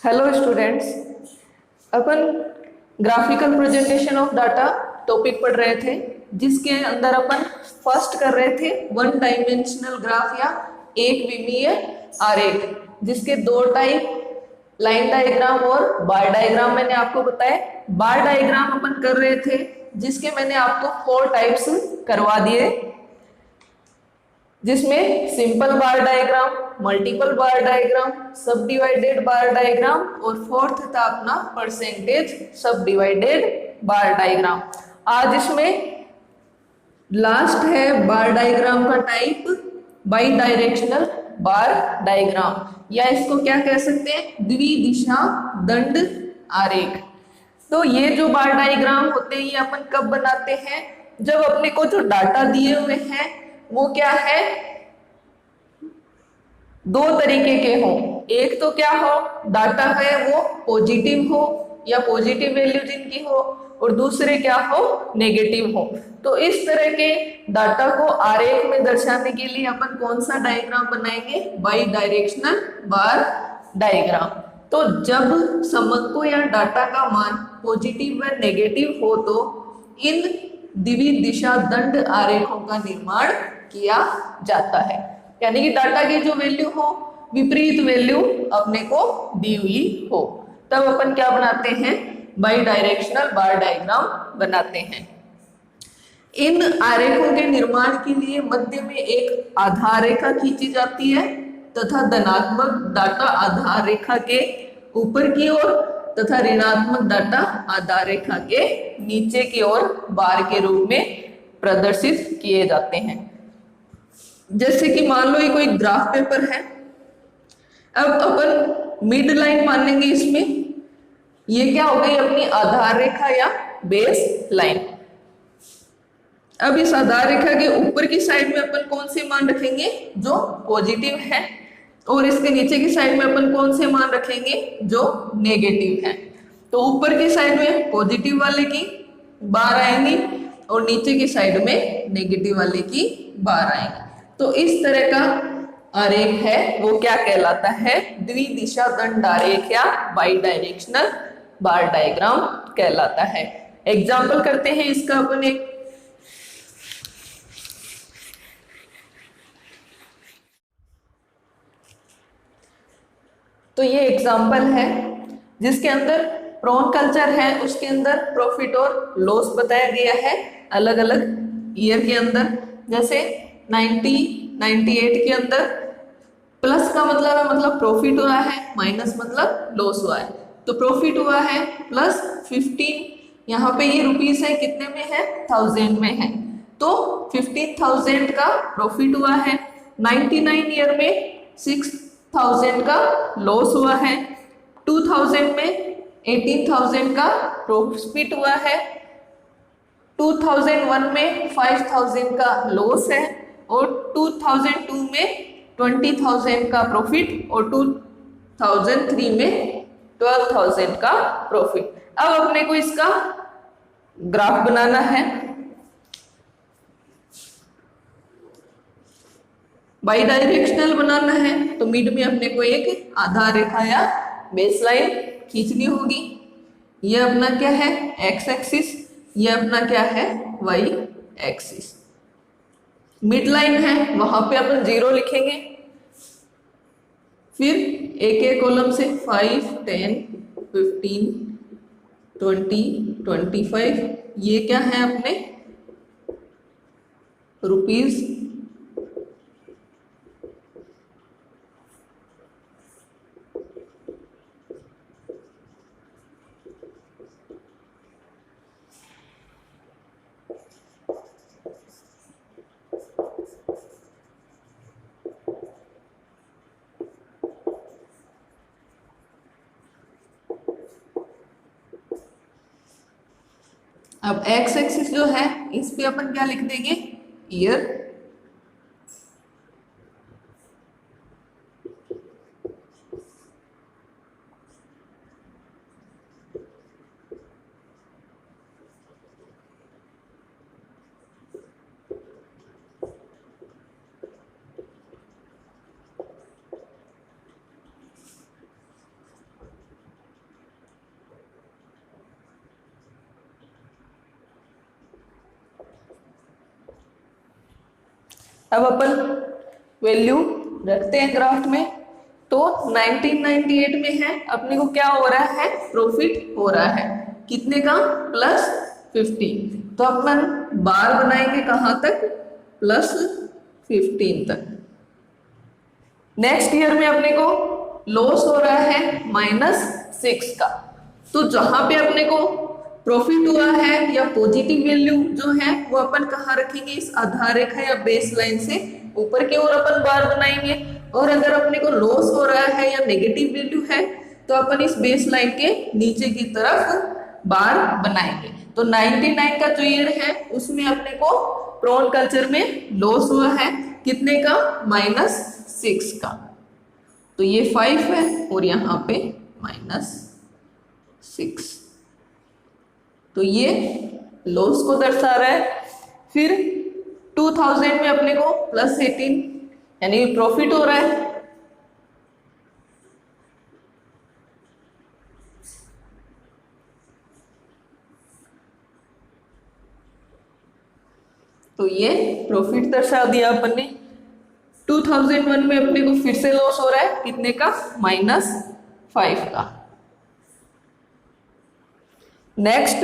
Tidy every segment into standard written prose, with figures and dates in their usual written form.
Hello students. Upon graphical presentation of data topic पढ़ रहे थे, जिसके अंदर अपन फर्स्ट कर रहे थे वन डायमेंशनल ग्राफ या एक विमीय आरेख, जिसके दो टाइप लाइन डायग्राम और बार डायग्राम मैंने आपको बताया। बार डायग्राम अपन कर रहे थे, जिसके मैंने आपको 4 टाइप्स करवा दिए, जिसमें सिंपल बार डायग्राम, मल्टीपल बार डायग्राम, सब डिवाइडेड बार डायग्राम और फोर्थ था अपना परसेंटेज सब डिवाइडेड बार डायग्राम। आज इसमें लास्ट है बार डायग्राम का type by directional bar diagram, या इसको क्या कह सकते हैं, द्विदिशा दंड आरेख। तो ये जो बार डायग्राम होते हैं ये अपन कब बनाते हैं, जब अपने को जो डाटा दिए हुए हैं वो क्या है, दो तरीके के हो। एक तो क्या हो, डाटा है वो पॉजिटिव हो या पॉजिटिव वैल्यू जिनकी हो, और दूसरे क्या हो, नेगेटिव हो। तो इस तरह के डाटा को आरेख में दर्शाने के लिए अपन कौन सा डायग्राम बनाएंगे, बाई डायरेक्शनल बार डायग्राम। तो जब समको या डाटा का मान पॉजिटिव व नेगेटिव हो तो इन द्विदिशा दंड आरेखों का निर्माण किया जाता है, यानी कि डाटा की जो वैल्यू हो विपरीत वैल्यू अपने को दी हुई हो, तब अपन क्या बनाते हैं, बाई डायरेक्शनल बार डायग्राम बनाते हैं। इन आरेखों के निर्माण के लिए मध्य में एक आधार रेखा खींची जाती है तथा धनात्मक डाटा आधार रेखा के ऊपर की ओर तथा ऋणात्मक डाटा आधार रेखा के नीचे की ओर बार के रूप में प्रदर्शित किए जाते हैं। जैसे कि मान लो ये कोई ग्राफ पेपर है, अब अपन मिड लाइन मानेंगे इसमें, ये क्या हो गई अपनी आधार रेखा या बेस लाइन। अब इस आधार रेखा के ऊपर की साइड में अपन कौन से मान रखेंगे, जो पॉजिटिव है, और इसके नीचे की साइड में अपन कौन से मान रखेंगे, जो नेगेटिव है। तो ऊपर की साइड में पॉजिटिव वाले की बार आएंगी और नीचे की साइड में नेगेटिव वाले की बार आएंगी। तो इस तरह का आरेख है वो क्या कहलाता है, द्विदिशा दंड आरेख या बाई डायरेक्शनल बार डायग्राम कहलाता है। एग्जाम्पल करते हैं इसका अपन एक। तो ये एग्जाम्पल है जिसके अंदर प्रॉन कल्चर है, उसके अंदर प्रॉफिट और लॉस बताया गया है अलग अलग ईयर के अंदर। जैसे 98 के अंदर प्लस का मतलब है मतलब प्रॉफिट हुआ है, माइनस मतलब लॉस हुआ है। तो प्रॉफिट हुआ है प्लस 15, यहाँ पे ये रुपीस है कितने में है, 1000 में है, तो 15,000 का प्रॉफिट हुआ है। 99 ईयर में 6000 का लॉस हुआ है। 2000 में 18,000 का प्रॉफिट हुआ है। 2001 में 5000 का लॉस है, और 2002 में 20,000 का प्रॉफिट, और 2003 में 12,000 का प्रॉफिट। अब अपने को इसका ग्राफ बनाना है। बाई डायरेक्शनल बनाना है तो मिड में अपने को एक आधार रेखा या बेस लाइन खींचनी होगी। यह अपना क्या है, एक्स एक्सिस, यह अपना क्या है, वाई एक्सिस। मिड लाइन है वहां पे अपन 0 लिखेंगे, फिर एक एक कॉलम से 5, 10, 15, 20, 25, ये क्या है अपने रुपीस। अब एक्स एक्सिस जो है इस पे अपन क्या लिख देंगे, ईयर। अब अपन वैल्यू रखते हैं ग्राफ में। तो 1998 में है, अपने को क्या हो रहा है, प्रॉफिट हो रहा है, कितने का, +15। तो अपन बार बनाएंगे कहां तक, +15 तक। नेक्स्ट ईयर में अपने को लॉस हो रहा है -6 का। तो जहां पे अपने को प्रॉफिट हुआ है या पॉजिटिव वैल्यू जो है वो अपन कहाँ रखेंगे, इस आधार रेखा या बेस लाइन से ऊपर की ओर अपन बार बनाएंगे। और अगर अपने को लॉस हो रहा है या नेगेटिव वैल्यू है तो अपन इस बेस लाइन के नीचे की तरफ बार बनाएंगे। तो 99 का जो ईयर है उसमें अपने को प्रॉन कल्चर में लॉस हुआ है, कितने का, -6 का। तो ये 5 है और यहाँ पे -6, तो ये लॉस को दर्शा रहा है। फिर 2000 में अपने को +18 यानी प्रॉफिट हो रहा है। तो ये प्रॉफिट दर्शा दिया अपन ने। 2001 में अपने को फिर से लॉस हो रहा है, कितने का, -5 का। नेक्स्ट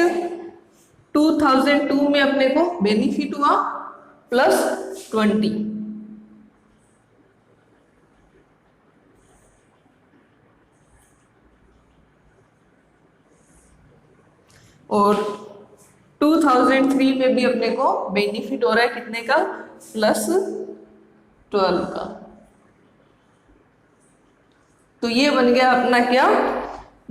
2002 में अपने को बेनिफिट हुआ +20। और 2003 में भी अपने को बेनिफिट हो रहा है, कितने का, +12 का। तो ये बन गया अपना क्या,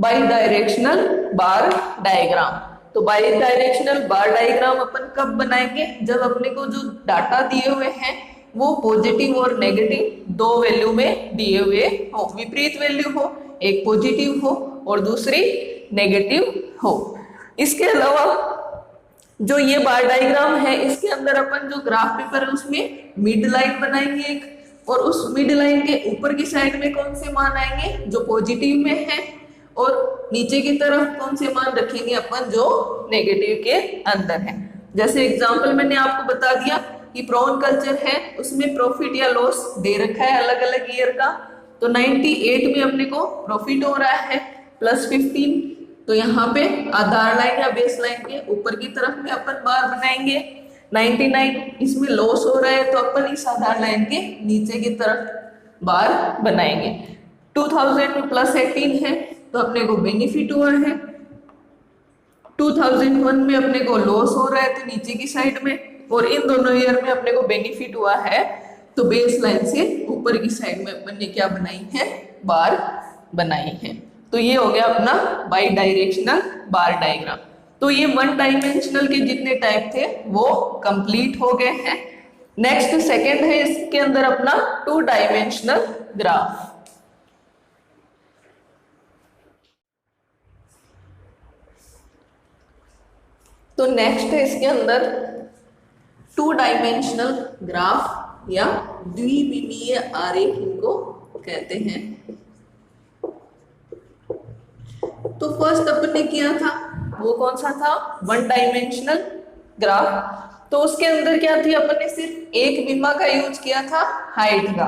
बाई डायरेक्शनल बार डायग्राम। तो बाई डायरेक्शनल बार डायग्राम अपन कब बनाएंगे, जब अपने को जो डाटा दिए हुए हैं वो पॉजिटिव और नेगेटिव दो वैल्यू में दिए हुए हो, विपरीत वैल्यू हो, एक पॉजिटिव हो और दूसरी नेगेटिव हो। इसके अलावा जो ये बार डायग्राम है इसके अंदर अपन जो ग्राफ पेपर है उसमें मिड लाइन बनाएंगे एक, और उस मिड लाइन के ऊपर की साइड में कौन से मान आएंगे, जो पॉजिटिव में है, और नीचे की तरफ कौन से मान रखेंगे अपन, जो नेगेटिव के अंदर है। जैसे एग्जांपल मैंने आपको बता दिया कि प्रॉन कल्चर है, उसमें प्रॉफिट या लॉस दे रखा है अलग अलग ईयर का। तो 98 में अपने को प्रॉफिट हो रहा है +15। तो यहाँ पे आधार लाइन या बेस लाइन के ऊपर की तरफ में अपन बार बनाएंगे। 99 इसमें लॉस हो रहा है तो अपन इस आधार लाइन के नीचे की तरफ बार बनाएंगे। 2000 में +18 है तो अपने को बेनिफिट हुआ है। 2001 में अपने को लॉस हो रहा है तो नीचे की साइड में, और इन दोनों ईयर में अपने को बेनिफिट हुआ है तो बेस लाइन से ऊपर की साइड में अपन ने क्या बनाई है, बार बनाई है। तो ये हो गया अपना बाई डायरेक्शनल बार डायग्राम। तो ये 1 डायमेंशनल के जितने टाइप थे वो कंप्लीट हो गए हैं। नेक्स्ट सेकंड है इसके अंदर अपना 2 डायमेंशनल ग्राफ। तो नेक्स्ट है इसके अंदर 2 डायमेंशनल ग्राफ या द्विविमीय आरेख इनको कहते हैं। तो फर्स्ट अपन ने किया था वो कौन सा था, 1 डायमेंशनल ग्राफ। तो उसके अंदर क्या थी, अपन ने सिर्फ एक विमा का यूज किया था, हाइट का।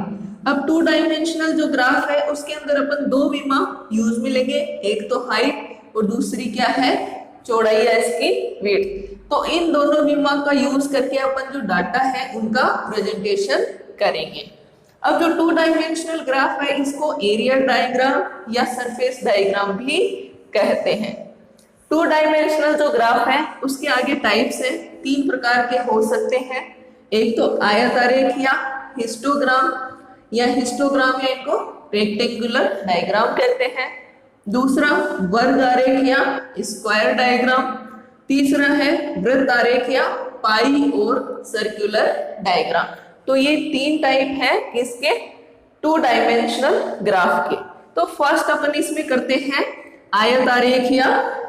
अब 2 डायमेंशनल जो ग्राफ है उसके अंदर अपन 2 विमा यूज में लेंगे, एक तो हाइट और दूसरी क्या है, चौड़ाई है इसकी, विड्थ। तो इन दोनों विमा का यूज करके अपन जो डाटा है उनका प्रेजेंटेशन करेंगे। अब जो 2 डायमेंशनल ग्राफ है इसको एरिया डायग्राम या सरफेस डायग्राम भी कहते हैं। 2 डायमेंशनल जो ग्राफ है उसके आगे टाइप्स है, 3 प्रकार के हो सकते हैं। एक तो आयत आरेख या हिस्टोग्राम या इनको रेक्टेंगुलर डायग्राम कहते हैं। दूसरा वर्ग आरेख या स्क्वायर डायग्राम। तीसरा है वृत्त आरेख या पाई और सर्कुलर डायग्राम। तो ये 3 टाइप है किसके, 2 डायमेंशनल ग्राफ के। तो फर्स्ट अपन इसमें करते हैं आयत आरेख या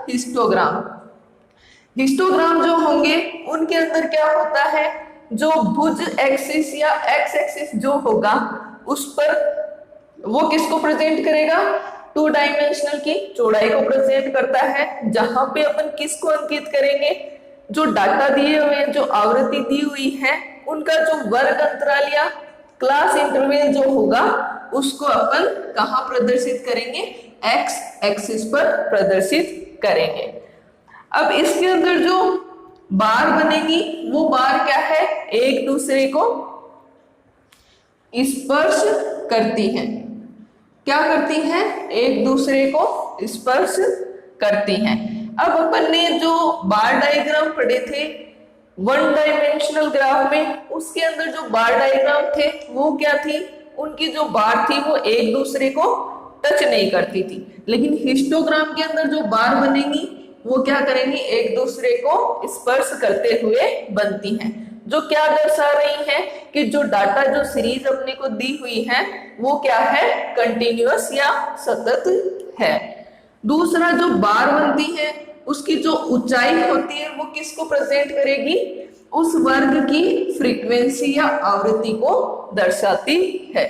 हिस्टोग्राम। हिस्टोग्राम जो होंगे उनके अंदर क्या होता है, जो भुज एक्सिस या एक्स एक्सिस जो होगा उस पर वो किसको प्रेजेंट करेगा, 2 डायमेंशनल की चौड़ाई को प्रेजेंट करता है। जहां पे अपन किसको अंकित करेंगे, जो डाटा दिए हुए हैं, जो आवृत्ति दी हुई है उनका जो वर्ग अंतराल या क्लास इंटरवल जो होगा उसको अपन कहाँ प्रदर्शित करेंगे, एक्स एक्सिस पर प्रदर्शित करेंगे। अब इसके अंदर जो बार बनेगी वो बार क्या है, एक दूसरे को स्पर्श करती हैं। क्या करती हैं, एक दूसरे को स्पर्श करती हैं। अब अपन ने जो बार डायग्राम पढ़े थे वन डायमेंशनल ग्राफ में, उसके अंदर जो बार डायग्राम थे वो क्या थी, उनकी जो बार थी वो एक दूसरे को टच नहीं करती थी। लेकिन हिस्टोग्राम के अंदर जो बार बनेगी वो क्या करेंगी, एक दूसरे को स्पर्श करते हुए बनती हैं, जो क्या दर्शा रही है कि जो डाटा जो सीरीज अपने को दी हुई है वो क्या है, कंटिन्यूअस या सतत है। दूसरा जो बार बनती है उसकी जो ऊंचाई होती है वो किसको प्रेजेंट करेगी, उस वर्ग की फ्रीक्वेंसी या आवृत्ति को दर्शाती है।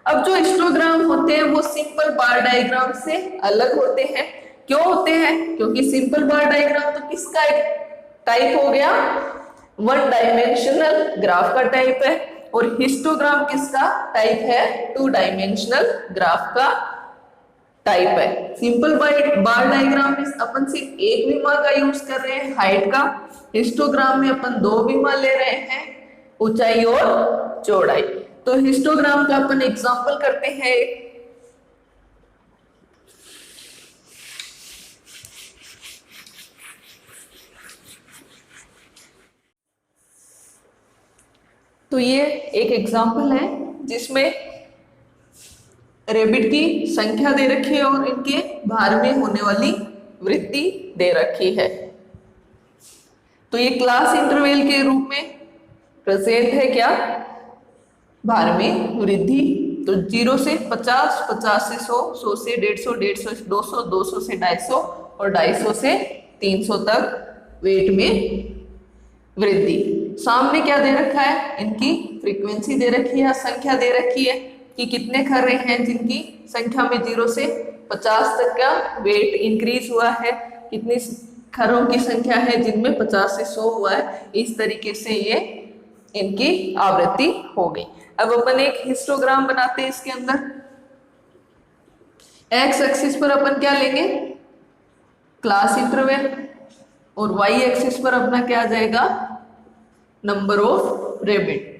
अब जो हिस्टोग्राम होते हैं वो सिंपल बार डायग्राम से अलग होते हैं। क्यों होते हैं, क्योंकि सिंपल बार डायग्राम तो किसका एक टाइप हो गया, वन डायमेंशनल ग्राफ का टाइप है, और हिस्टोग्राम किसका टाइप है, टू डायमेंशनल ग्राफ का टाइप है। सिंपल बार डायग्राम में अपन सिर्फ एक विमा का यूज कर रहे हैं हाइट का, हिस्टोग्राम में अपन दो विमा ले रहे हैं, ऊंचाई और चौड़ाई। तो हिस्टोग्राम का अपन एग्जांपल करते हैं। तो ये एक एग्जांपल है जिसमें रेबिट की संख्या दे रखी है और इनके भार में होने वाली वृद्धि दे रखी है। तो ये क्लास इंटरवल के रूप में प्रेजेंट है क्या, भार में वृद्धि। तो 0 से 50, 50 से 100, 100 से 150, 150 से 200, 200 से 250 और 250 से 300 तक वेट में वृद्धि। सामने क्या दे रखा है, इनकी फ्रीक्वेंसी दे रखी है, संख्या दे रखी है कि कितने खर्रे हैं जिनकी संख्या में 0 से 50 तक का वेट इंक्रीज हुआ है, कितनी खरों की संख्या है जिनमें 50 से 100 हुआ है। इस तरीके से ये इनकी आवृत्ति हो गई। अब अपन एक हिस्टोग्राम बनाते हैं। इसके अंदर एक्स एक्सिस पर अपन क्या लेंगे, क्लास इंटरवल, और वाई एक्सिस पर अपना क्या आ जाएगा, नंबर ऑफ रेबिट।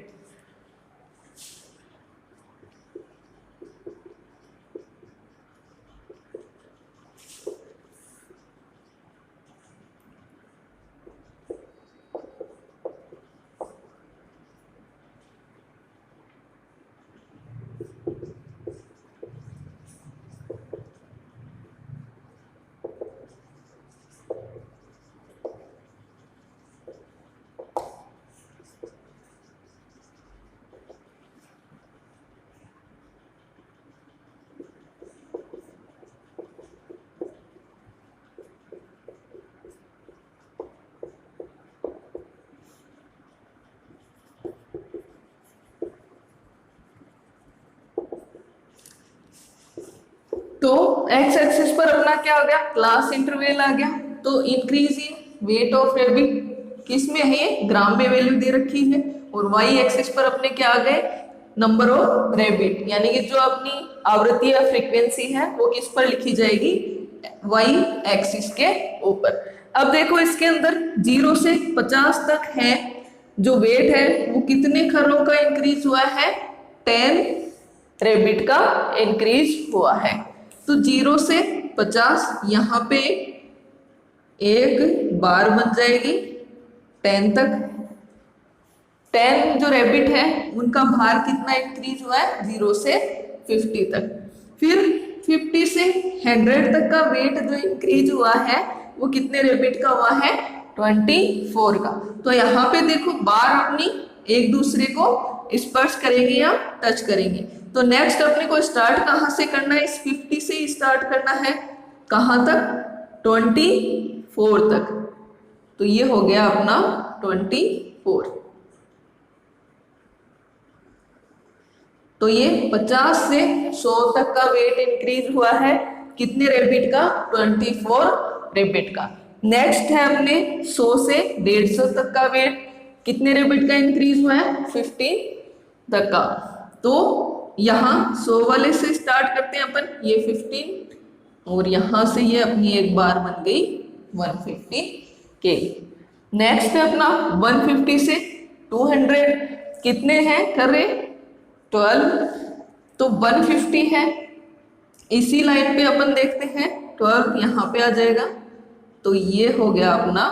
तो एक्स एक्सिस पर अपना क्या हो गया, क्लास इंटरवल आ गया। तो increase in weight of rebate किस में है, ये ग्राम में वैल्यू दे रखी है। और वाई एक्सिस पर अपने क्या आ गए, नंबर ऑफ रेबिट, यानी कि जो अपनी आवृत्ति या फ्रीक्वेंसी है वो किस पर लिखी जाएगी, वाई एक्सिस के ऊपर। अब देखो इसके अंदर 0 से 50 तक है जो वेट है वो कितने खरों का इंक्रीज हुआ है, 10 रेबिट का इंक्रीज हुआ है। तो 0 से 50 यहाँ पे एक बार बन जाएगी 10 तक। 10 जो रेबिट है उनका भार कितना इंक्रीज हुआ है, 0 से 50 तक। फिर 50 से 100 तक का वेट जो इंक्रीज हुआ है वो कितने रेबिट का हुआ है, 24 का। तो यहाँ पे देखो बार अपनी एक दूसरे को स्पर्श करेंगे या टच करेंगे। तो नेक्स्ट अपने को स्टार्ट कहाँ से करना है, इस 50 से ही स्टार्ट करना है, कहाँ तक, 24 तक। तो ये हो गया अपना 24। तो ये 50 से 100 तक का वेट इंक्रीज हुआ है, कितने रेबिट का, 24 रेबिट का। नेक्स्ट है अपने 100 से 150 तक का वेट, कितने रेबिट का इंक्रीज हुआ है? 15 तक का। तो यहाँ 100 वाले से स्टार्ट करते हैं अपन, ये 15 और यहाँ से ये अपनी एक बार बन गई 150 के। नेक्स्ट है अपना 150 से 200 कितने हैं कर रहे? 12। तो 150 है, इसी लाइन पे अपन देखते हैं 12 यहाँ पे आ जाएगा। तो ये हो गया अपना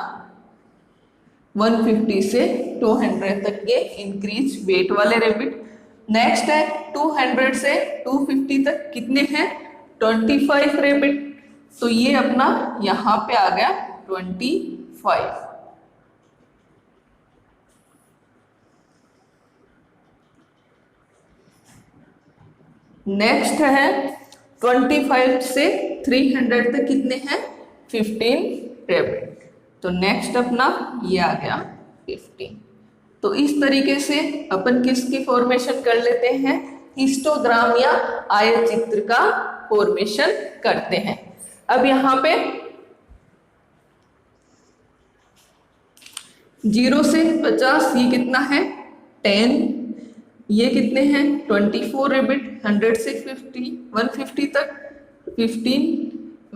150 से 200 तक के इंक्रीज वेट वाले रेबिट। नेक्स्ट है 200 से 250 तक कितने हैं? 25 रेबिट। तो ये अपना यहाँ पे आ गया 25। नेक्स्ट है 25 से 300 तक कितने हैं? 15 रेबिट। तो नेक्स्ट अपना ये आ गया 15। तो इस तरीके से अपन किसकी फॉर्मेशन कर लेते हैं? हिस्टोग्राम या आयत चित्र का फॉर्मेशन करते हैं। अब यहाँ पे 0 से 50 ये कितना है? 10। ये कितने हैं? 24 रेबिट। 100 से 150 तक 15।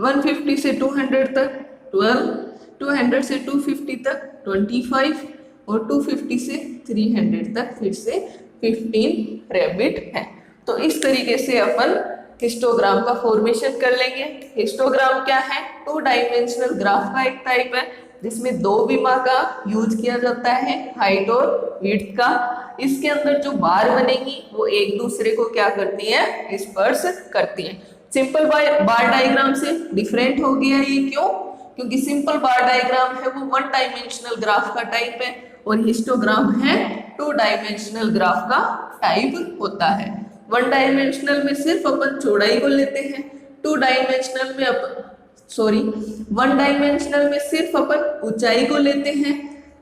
150 से 200 तक 12। 200 से 250 तक 25 और 250 से 300 तक फिर से 15 रेबिट है। तो इस तरीके से अपन हिस्टोग्राम का फॉर्मेशन कर लेंगे। हिस्टोग्राम क्या है? 2 डायमेंशनल ग्राफ का एक टाइप है जिसमें 2 विमा का यूज किया जाता है, हाइट और विड्थ का। इसके अंदर जो बार बनेगी वो एक दूसरे को क्या करती है? स्पर्श करती है। सिंपल बार डायग्राम से डिफरेंट हो गया ये, क्यों? क्योंकि सिंपल बार डायग्राम है वो 1 डायमेंशनल ग्राफ का टाइप है और हिस्टोग्राम है 2 डायमेंशनल ग्राफ का टाइप होता है। 1 डायमेंशनल में सिर्फ अपन चौड़ाई को लेते हैं, 1 डायमेंशनल में सिर्फ अपन ऊंचाई को लेते हैं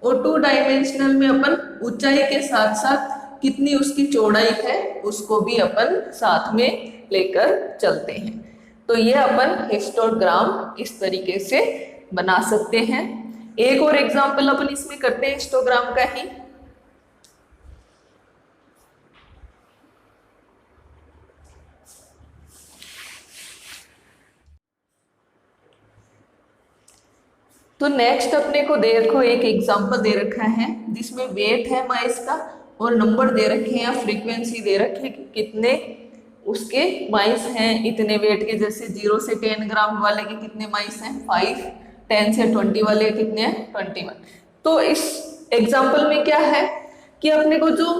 और 2 डायमेंशनल में अपन ऊंचाई के साथ साथ कितनी उसकी चौड़ाई है उसको भी अपन साथ में लेकर चलते हैं। तो ये अपन हिस्टोग्राम इस तरीके से बना सकते हैं। एक और एग्जांपल अपन इसमें करते हैं हिस्टोग्राम का ही। तो नेक्स्ट अपने को देखो एक एग्जांपल दे रखा है जिसमें वेट है माइस का और नंबर दे रखे हैं, फ्रीक्वेंसी दे रखी है कि कितने उसके माइस हैं इतने वेट के। जैसे 0 से 10 ग्राम वाले के कितने माइस हैं? 5। 10 से 20 वाले कितने हैं? 21। तो इस एग्जांपल में क्या है कि अपने को जो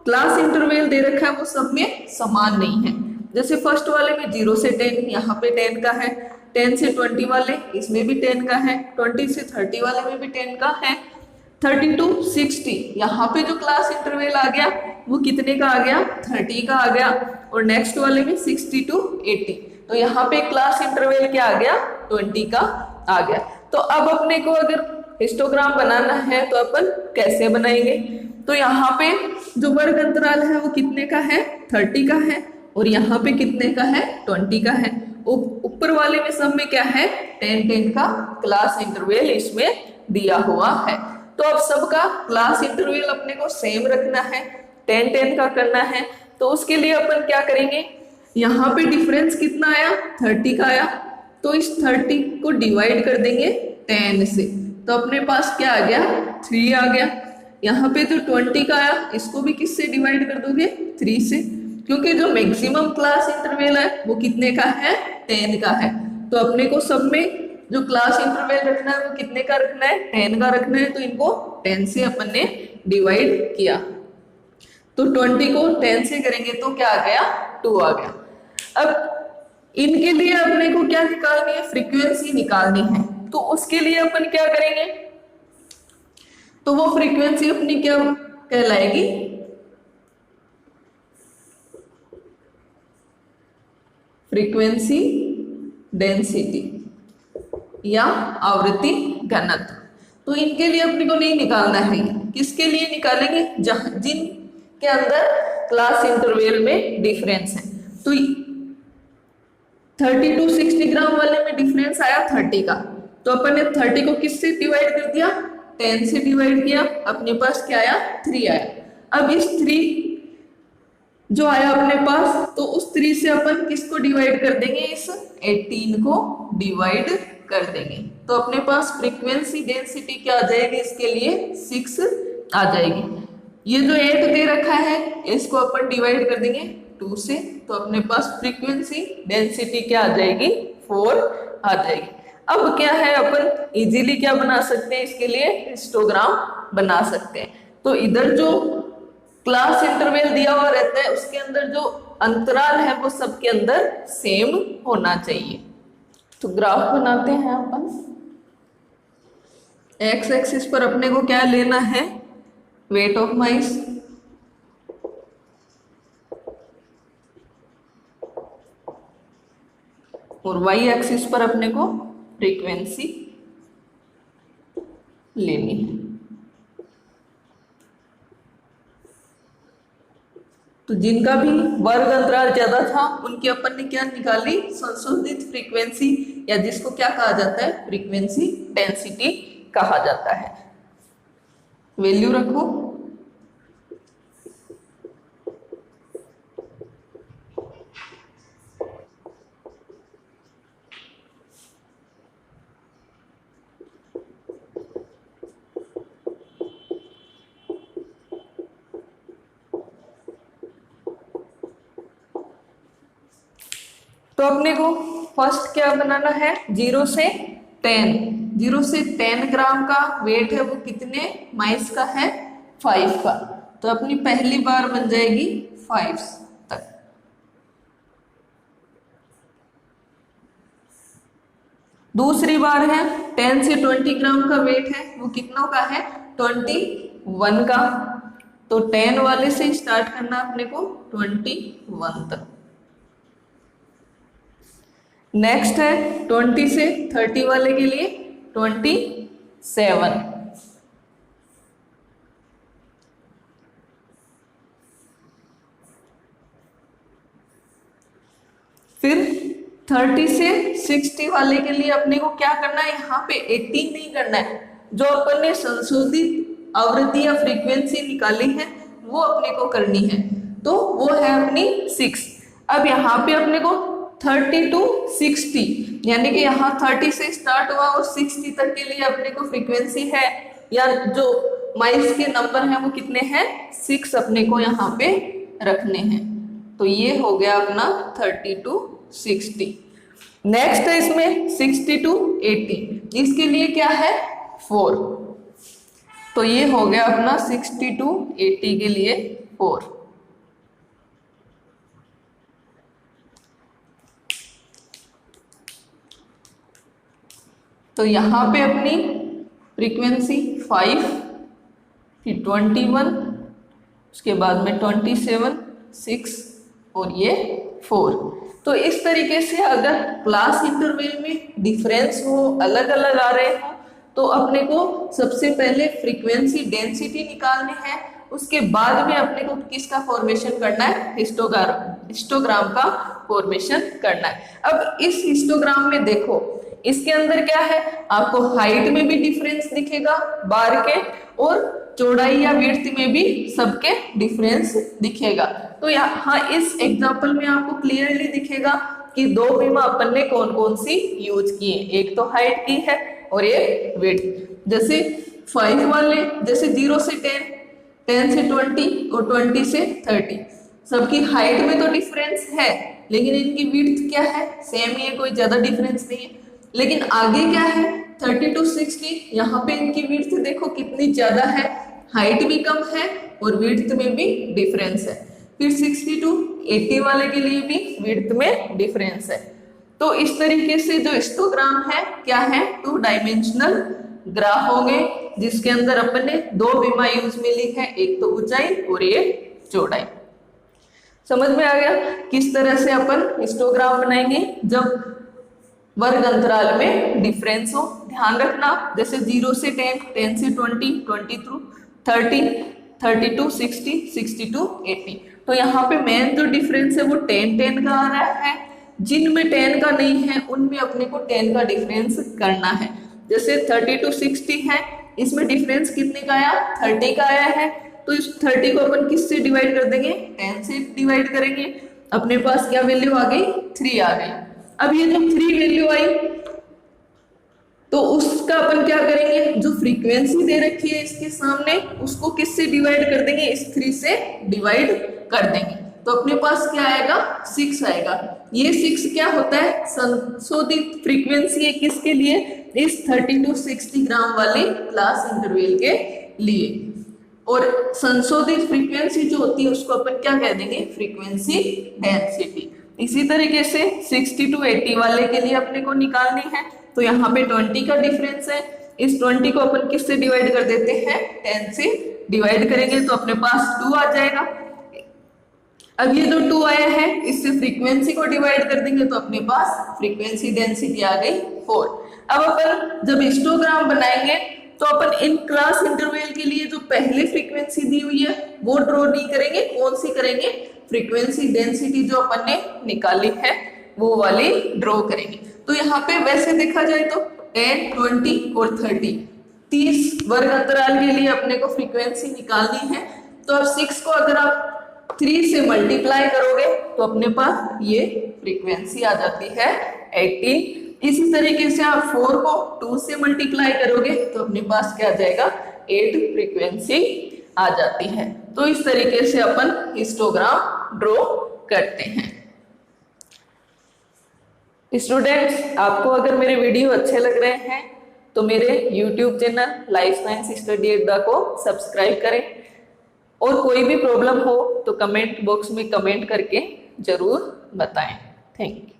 क्लास इंटरवल दे रखा है वो सब में समान नहीं है। जैसे फर्स्ट वाले में 0 से 10 यहाँ पे 10 का है, 10 से 20 वाले इसमें भी 10 का है, 20 से 30 वाले में भी 10 का है, 30 to 60 यहाँ पे जो क्लास इंटरवल आ गया वो कितने का आ गया? 30 का आ गया। और नेक्स्ट वाले में 60 to 80 तो यहाँ पे क्लास इंटरवल क्या आ गया? 20 का आ गया। तो अब अपने को अगर हिस्टोग्राम बनाना है तो अपन कैसे बनाएंगे? तो यहाँ पे जो वर्ग अंतराल है वो कितने का है? 30 का है और यहाँ पे कितने का है? 20 का है। ऊपर वाले में सब में क्या है? 10-10 का क्लास इंटरवल इसमें दिया हुआ है। तो अब सबका क्लास इंटरवल अपने को सेम रखना है, 10-10 का करना है। तो उसके लिए अपन क्या करेंगे? यहाँ पे डिफरेंस कितना आया? 30 का आया। तो इस 30 को डिवाइड कर देंगे 10 से, तो अपने पास क्या आ गया? 3 आ गया। यहाँ पे जो 20 का आया इसको भी किससे डिवाइड कर दोगे? 3 से, क्योंकि जो मैक्सिमम क्लास इंटरवल है वो कितने का है? 10 का है। तो अपने को सब में जो क्लास इंटरवल रखना है वो कितने का रखना है? 10 का रखना है। तो इनको 10 से अपन ने डिवाइड किया, तो 20 को 10 से करेंगे तो क्या आ गया? 2 आ गया। अब इनके लिए अपने को क्या निकालनी है? फ्रीक्वेंसी निकालनी है। तो उसके लिए अपन क्या करेंगे? तो वो फ्रीक्वेंसी अपनी क्या कहलाएगी? फ्रीक्वेंसी डेंसिटी या आवृत्ति घनत्व। तो इनके लिए अपने को नहीं निकालना है। किसके लिए निकालेंगे? जिनके अंदर क्लास इंटरवल में डिफरेंस है। तो 30 to 60 ग्राम वाले में डिफरेंस आया 30 का, तो अपन ने 30 को किससे डिवाइड कर दिया? 10 से डिवाइड किया, अपने पास क्या आया 3 आया। अब इस 3 जो आया अपने पास, तो उस 3 से अपन किसको डिवाइड कर देंगे, इस 18 को डिवाइड कर देंगे। तो अपने पास फ्रीक्वेंसी डेंसिटी क्या आ जाएगी, इसके लिए 6 आ जाएगी। ये जो 8 दे रखा है इसको अपन डिवाइड कर देंगे 2 से, तो अपने पास फ्रीक्वेंसी डेंसिटी क्या आ जाएगी 4 आ जाएगी। अब क्या है, अपन इजीली क्या बना सकते हैं, इसके लिए हिस्टोग्राम बना सकते हैं। तो इधर जो क्लास इंटरवल दिया हुआ रहता है उसके अंदर जो अंतराल है वो सबके अंदर सेम होना चाहिए। तो ग्राफ बनाते हैं अपन। एक्स एक्सिस पर अपने को क्या लेना है, वेट ऑफ माइस, और वाई एक्सिस पर अपने को फ्रीक्वेंसी लेनी है। तो जिनका भी वर्ग अंतराल ज्यादा था उनकी अपन ने क्या निकाली, संशोधित फ्रीक्वेंसी, या जिसको क्या कहा जाता है, फ्रीक्वेंसी डेंसिटी कहा जाता है। वैल्यू रखो। तो अपने को फर्स्ट क्या बनाना है, 0 से 10, 0 से 10 ग्राम का वेट है वो कितने माइस का है, 5 का। तो अपनी पहली बार बन जाएगी 5 तक। दूसरी बार है 10 से 20 ग्राम का वेट है वो कितनों का है, 21 का। तो 10 वाले से स्टार्ट करना अपने को 21 तक। नेक्स्ट है 20 से 30 वाले के लिए 27। फिर 30 से 60 वाले के लिए अपने को क्या करना है, यहाँ पे 18 नहीं करना है, जो अपन ने संशोधित आवृत्ति या फ्रीक्वेंसी निकाली है वो अपने को करनी है। तो वो है अपनी 6। अब यहाँ पे अपने को 30 to 60, यानी कि यहाँ 30 से स्टार्ट हुआ और 60 तक के लिए अपने को फ्रीक्वेंसी है, या जो माइल्स के नंबर हैं वो कितने हैं, 6 अपने को यहाँ पे रखने हैं। तो ये हो गया अपना 30 to 60। नेक्स्ट है इसमें 60 to 80, इसके लिए क्या है 4। तो ये हो गया अपना 60 to 80 के लिए 4। तो यहाँ पे अपनी फ्रीक्वेंसी 5, फिर 21, उसके बाद में 27, 6 और ये 4। तो इस तरीके से अगर क्लास इंटरवल में डिफरेंस हो, अलग अलग आ रहे हो, तो अपने को सबसे पहले फ्रीक्वेंसी डेंसिटी निकालनी है, उसके बाद में अपने को किसका फॉर्मेशन करना है, हिस्टोग्राम का फॉर्मेशन करना है। अब इस हिस्टोग्राम में देखो, इसके अंदर क्या है, आपको हाइट में भी डिफरेंस दिखेगा बार के, और चौड़ाई या विड्थ में भी सबके डिफरेंस दिखेगा। तो यहाँ इस एग्जांपल में आपको क्लियरली दिखेगा कि 2 बीमा अपन ने कौन कौन सी यूज की है, एक तो हाइट की है और एक विड्थ। जैसे 5 वाले, जैसे 0 से 10, 10 से 20 और 20 से 30, सबकी हाइट में तो डिफरेंस है, लेकिन इनकी विड्थ क्या है, सेम ही है, कोई ज्यादा डिफरेंस नहीं है। लेकिन आगे क्या है 30 to 60, यहाँ पे इनकी विड्थ देखो कितनी ज्यादा है, हाइट भी कम है और विड्थ में भी डिफरेंस है। फिर 60 to 80 वाले के लिए भी विड्थ में डिफरेंस है। तो इस तरीके से जो हिस्टोग्राम है क्या है, 2 डायमेंशनल ग्राफ होंगे, जिसके अंदर अपन ने 2 बीमा यूज में ली है, एक तो ऊंचाई और एक चौड़ाई। समझ में आ गया किस तरह से अपन हिस्टोग्राम बनाएंगे जब वर्ग अंतराल में डिफरेंस हो। ध्यान रखना, जैसे 0 से 10, 10 से 20, 20 to 30, 30 to 60, 60 to 80। तो यहाँ पे मेन जो डिफरेंस है वो 10, 10 का आ रहा है। जिनमें 10 का नहीं है उनमें अपने को 10 का डिफरेंस करना है। जैसे 30 to 60 है इसमें डिफरेंस कितने का आया, 30 का आया है। तो इस 30 को अपन किससे डिवाइड कर देंगे, 10 से डिवाइड करेंगे। अपने पास क्या वैल्यू आ गई, 3 आ गई। अब ये जो 3 वैल्यू आई तो उसका अपन क्या करेंगे, जो फ्रीक्वेंसी दे रखी है इसके सामने उसको किससे डिवाइड कर देंगे, इस 3 से डिवाइड कर देंगे। तो अपने पास क्या आएगा, 6 आएगा। ये 6 क्या होता है, संशोधित फ्रीक्वेंसी है किसके लिए, इस 30 to 60 ग्राम वाले क्लास इंटरवल के लिए। और संशोधित फ्रीक्वेंसी जो होती है उसको अपन क्या कह देंगे, फ्रीक्वेंसी डेंसिटी। इसी तरीके से 60 to 80 वाले के लिए अपने को निकालनी है। तो यहाँ पे 20 का डिफरेंस है, इस 20 को अपन किससे डिवाइड कर देते हैं, 10 से डिवाइड करेंगे तो अपने पास 2 आ जाएगा। अब ये जो 2 आया है इससे फ्रीक्वेंसी को डिवाइड कर देंगे तो अपने पास फ्रीक्वेंसी डेंसिटी आ गई 4। अब अपन जब हिस्टोग्राम बनाएंगे तो अपन इन क्लास इंटरवल के लिए जो पहले फ्रीक्वेंसी दी हुई है वो ड्रॉ नहीं करेंगे, कौन सी करेंगे, फ्रीक्वेंसी डेंसिटी जो अपन ने निकाली है वो वाली ड्रॉ करेंगे। तो यहाँ पे वैसे देखा जाए तो 10, 20 और 30 वर्ग अंतराल के लिए अपने को फ्रीक्वेंसी निकालनी है। तो अब 6 को अगर आप 3 से मल्टीप्लाई करोगे तो अपने पास ये फ्रीक्वेंसी आ जाती है 18। इसी तरीके से आप 4 को 2 से मल्टीप्लाई करोगे तो अपने पास क्या आ जाएगा, 8 फ्रीक्वेंसी आ जाती है। तो इस तरीके से अपन हिस्टोग्राम ड्रॉ करते हैं। स्टूडेंट्स, आपको अगर मेरे वीडियो अच्छे लग रहे हैं तो मेरे YouTube channel life science study अड्डा को सब्सक्राइब करें और कोई भी प्रॉब्लम हो तो कमेंट बॉक्स में कमेंट करके जरूर बताएं। Thank you.